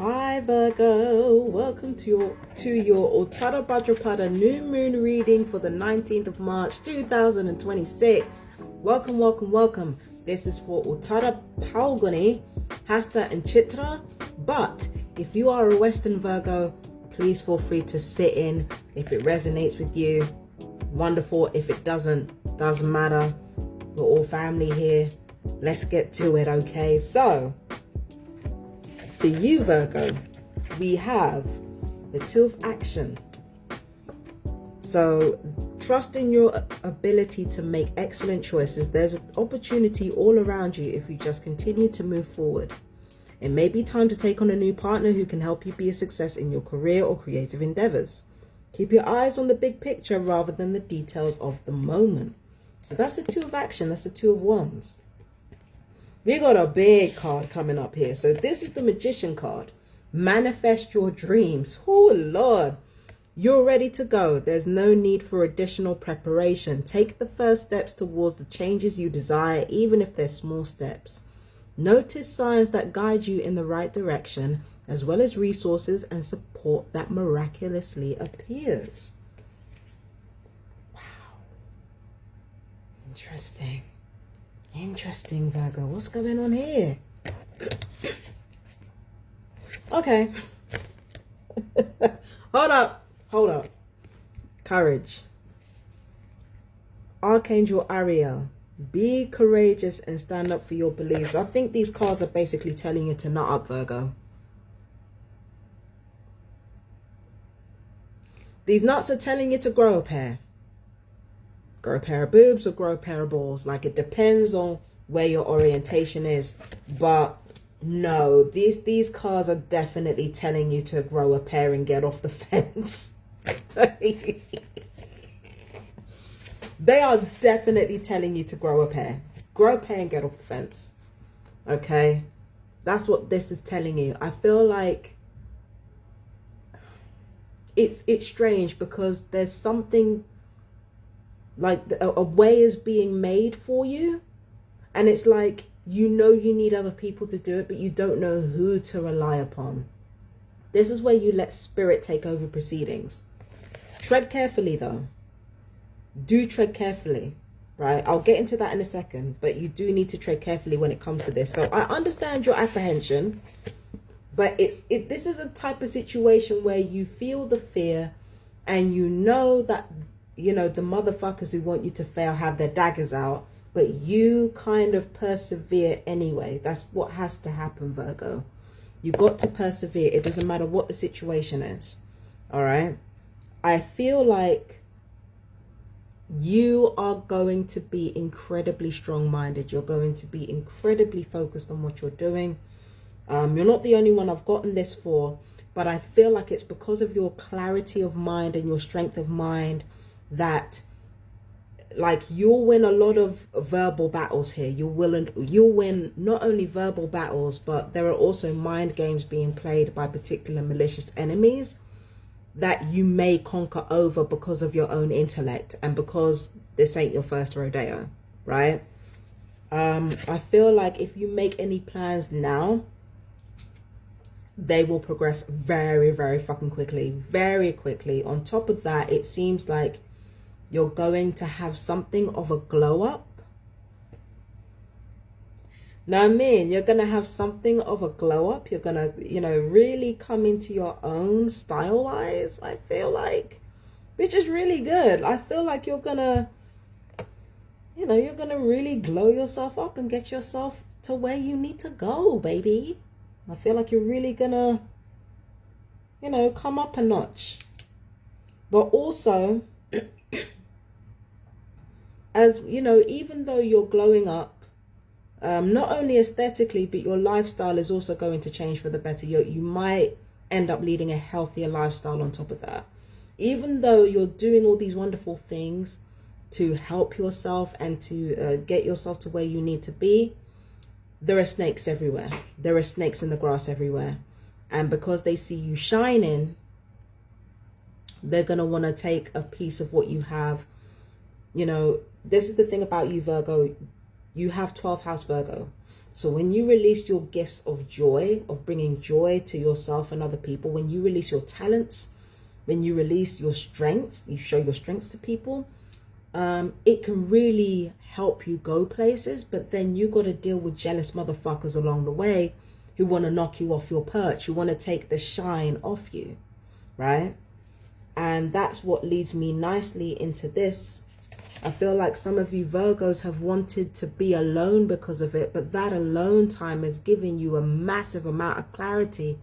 Hi Virgo, welcome to your Uttara Bhadrapada new moon reading for the 19th of March 2026. Welcome. This is for Uttara Palguni, Hasta and Chitra. But if you are a Western Virgo, please feel free to sit in. If it resonates with you, wonderful. If it doesn't matter. We're all family here. Let's get to it, okay? So for you, Virgo, we have the Two of Action. So trust in your ability to make excellent choices. There's an opportunity all around you if you just continue to move forward. It may be time to take on a new partner who can help you be a success in your career or creative endeavors. Keep your eyes on the big picture rather than the details of the moment. So that's the Two of Action. That's the Two of Wands. We got a big card coming up here. So this is the Magician card. Manifest your dreams. Oh, Lord. You're ready to go. There's no need for additional preparation. Take the first steps towards the changes you desire, even if they're small steps. Notice signs that guide you in the right direction, as well as resources and support that miraculously appears. Wow. Interesting, Virgo. What's going on here? Okay. Hold up. Courage. Archangel Ariel. Be courageous and stand up for your beliefs. I think these cards are basically telling you to nut up, Virgo. These nuts are telling you to grow a pair. Grow a pair of boobs or grow a pair of balls. Like, it depends on where your orientation is. But no, these cards are definitely telling you to grow a pair and get off the fence. They are definitely telling you to grow a pair. Grow a pair and get off the fence. Okay? That's what this is telling you. I feel like it's strange because there's something like a way is being made for you, and it's like you need other people to do it, but you don't know who to rely upon. This is where you let spirit take over proceedings. Tread carefully though. Do tread carefully, right? I'll get into that in a second, but you do need to tread carefully when it comes to this. So I understand your apprehension, but this is a type of situation where you feel the fear, and you know that the motherfuckers who want you to fail have their daggers out, but you kind of persevere anyway. That's what has to happen, Virgo. You got to persevere. It doesn't matter what the situation is. All right. I feel like you are going to be incredibly strong-minded. You're going to be incredibly focused on what you're doing. You're not the only one I've gotten this for, but I feel like it's because of your clarity of mind and your strength of mind that, like, you'll win a lot of verbal battles here. You'll win not only verbal battles, but there are also mind games being played by particular malicious enemies that you may conquer over because of your own intellect and because this ain't your first rodeo, right? I feel like if you make any plans now, they will progress very, very fucking quickly, very quickly. On top of that, it seems like you're going to have something of a glow up. Now, you're going to have something of a glow up. You're going to, really come into your own style wise, I feel like, which is really good. I feel like you're going to, you're going to really glow yourself up and get yourself to where you need to go, baby. I feel like you're really going to, come up a notch. But also, as even though you're glowing up, not only aesthetically, but your lifestyle is also going to change for the better. You might end up leading a healthier lifestyle on top of that. Even though you're doing all these wonderful things to help yourself and to get yourself to where you need to be, there are snakes everywhere. There are snakes in the grass everywhere. And because they see you shining, they're going to want to take a piece of what you have. This is the thing about you, Virgo. You have 12th house Virgo. So when you release your gifts of joy, of bringing joy to yourself and other people, when you release your talents, when you release your strengths, you show your strengths to people, it can really help you go places. But then you got to deal with jealous motherfuckers along the way who want to knock you off your perch, who want to take the shine off you, right? And that's what leads me nicely into this. I feel like some of you Virgos have wanted to be alone because of it, but that alone time is giving you a massive amount of clarity.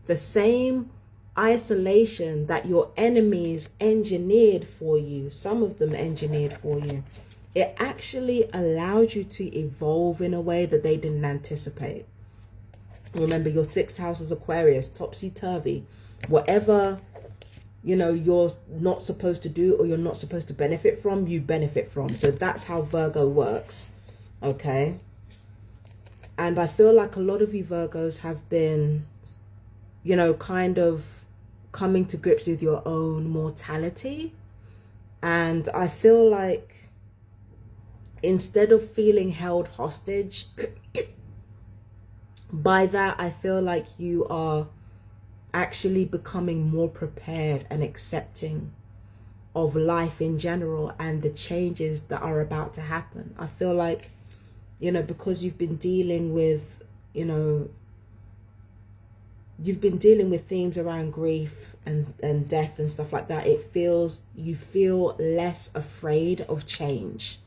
The same isolation that your enemies engineered for you, some of them engineered for you, it actually allowed you to evolve in a way that they didn't anticipate. Remember, your 6th house is Aquarius, topsy-turvy. Whatever, you know, you're not supposed to do or you're not supposed to benefit from, you benefit from. So that's how Virgo works, okay? And I feel like a lot of you Virgos have been, you know, kind of coming to grips with your own mortality. And I feel like instead of feeling held hostage by that, I feel like you are actually becoming more prepared and accepting of life in general and the changes that are about to happen. I feel like, you know, because you've been dealing with, you know, you've been dealing with themes around grief and death and stuff like that, you feel less afraid of change.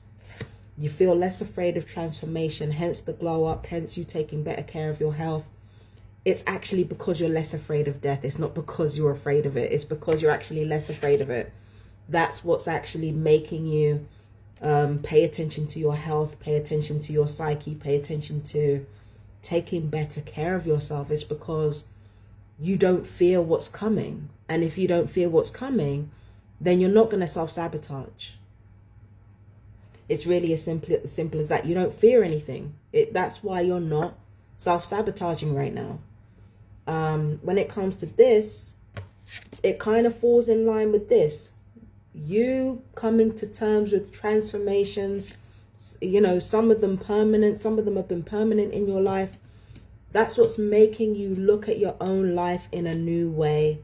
You feel less afraid of transformation, hence the glow up, hence you taking better care of your health. It's actually because you're less afraid of death. It's not because you're afraid of it. It's because you're actually less afraid of it. That's what's actually making you pay attention to your health, pay attention to your psyche, pay attention to taking better care of yourself. It's because you don't fear what's coming. And if you don't fear what's coming, then you're not going to self-sabotage. It's really as simple as that. You don't fear anything. That's why you're not self-sabotaging right now. When it comes to this, it kind of falls in line with this. You coming to terms with transformations, you know, some of them permanent, some of them have been permanent in your life. That's what's making you look at your own life in a new way.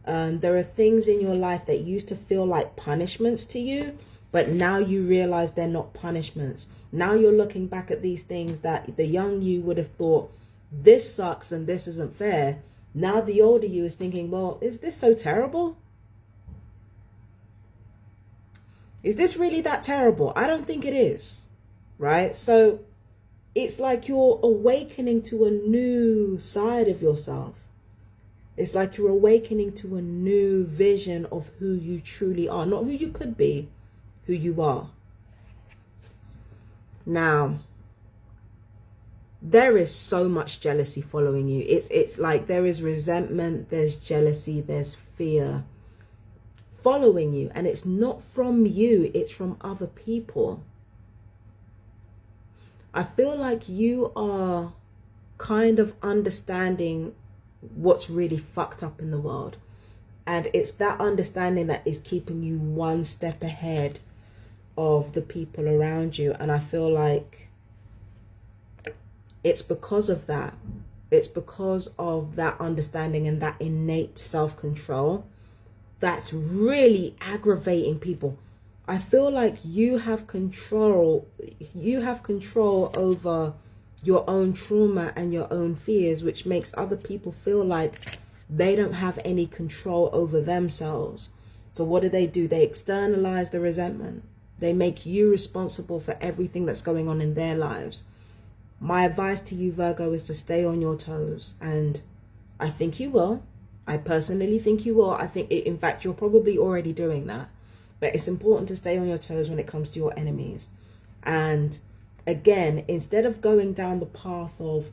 There are things in your life that used to feel like punishments to you, but now you realize they're not punishments. Now you're looking back at these things that the young you would have thought, this sucks and this isn't fair. Now the older you is thinking, well, is this so terrible? Is this really that terrible? I don't think it is, right? So it's like you're awakening to a new side of yourself. It's like you're awakening to a new vision of who you truly are, not who you could be, who you are. Now, there is so much jealousy following you. It's like there is resentment, there's jealousy, there's fear following you. And it's not from you, it's from other people. I feel like you are kind of understanding what's really fucked up in the world. And it's that understanding that is keeping you one step ahead of the people around you. And I feel like it's because of that. It's because of that understanding and that innate self-control that's really aggravating people. I feel like you have control over your own trauma and your own fears, which makes other people feel like they don't have any control over themselves. So what do? They externalize the resentment. They make you responsible for everything that's going on in their lives. My advice to you, Virgo, is to stay on your toes. And I think you will. I personally think you will. I think, in fact, you're probably already doing that. But it's important to stay on your toes when it comes to your enemies. And again, instead of going down the path of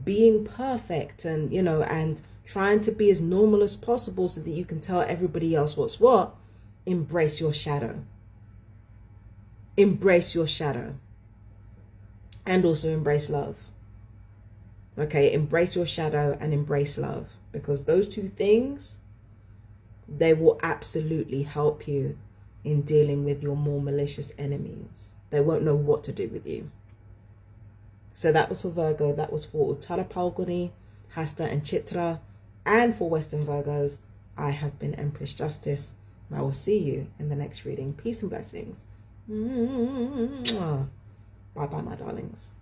being perfect and, you know, and trying to be as normal as possible so that you can tell everybody else what's what, embrace your shadow. Embrace your shadow. And also embrace love. Okay, embrace your shadow and embrace love. Because those two things, they will absolutely help you in dealing with your more malicious enemies. They won't know what to do with you. So that was for Virgo. That was for Uttara Bhadrapada, Hasta and Chitra. And for Western Virgos, I have been Empress Justice. I will see you in the next reading. Peace and blessings. Bye bye, my darlings.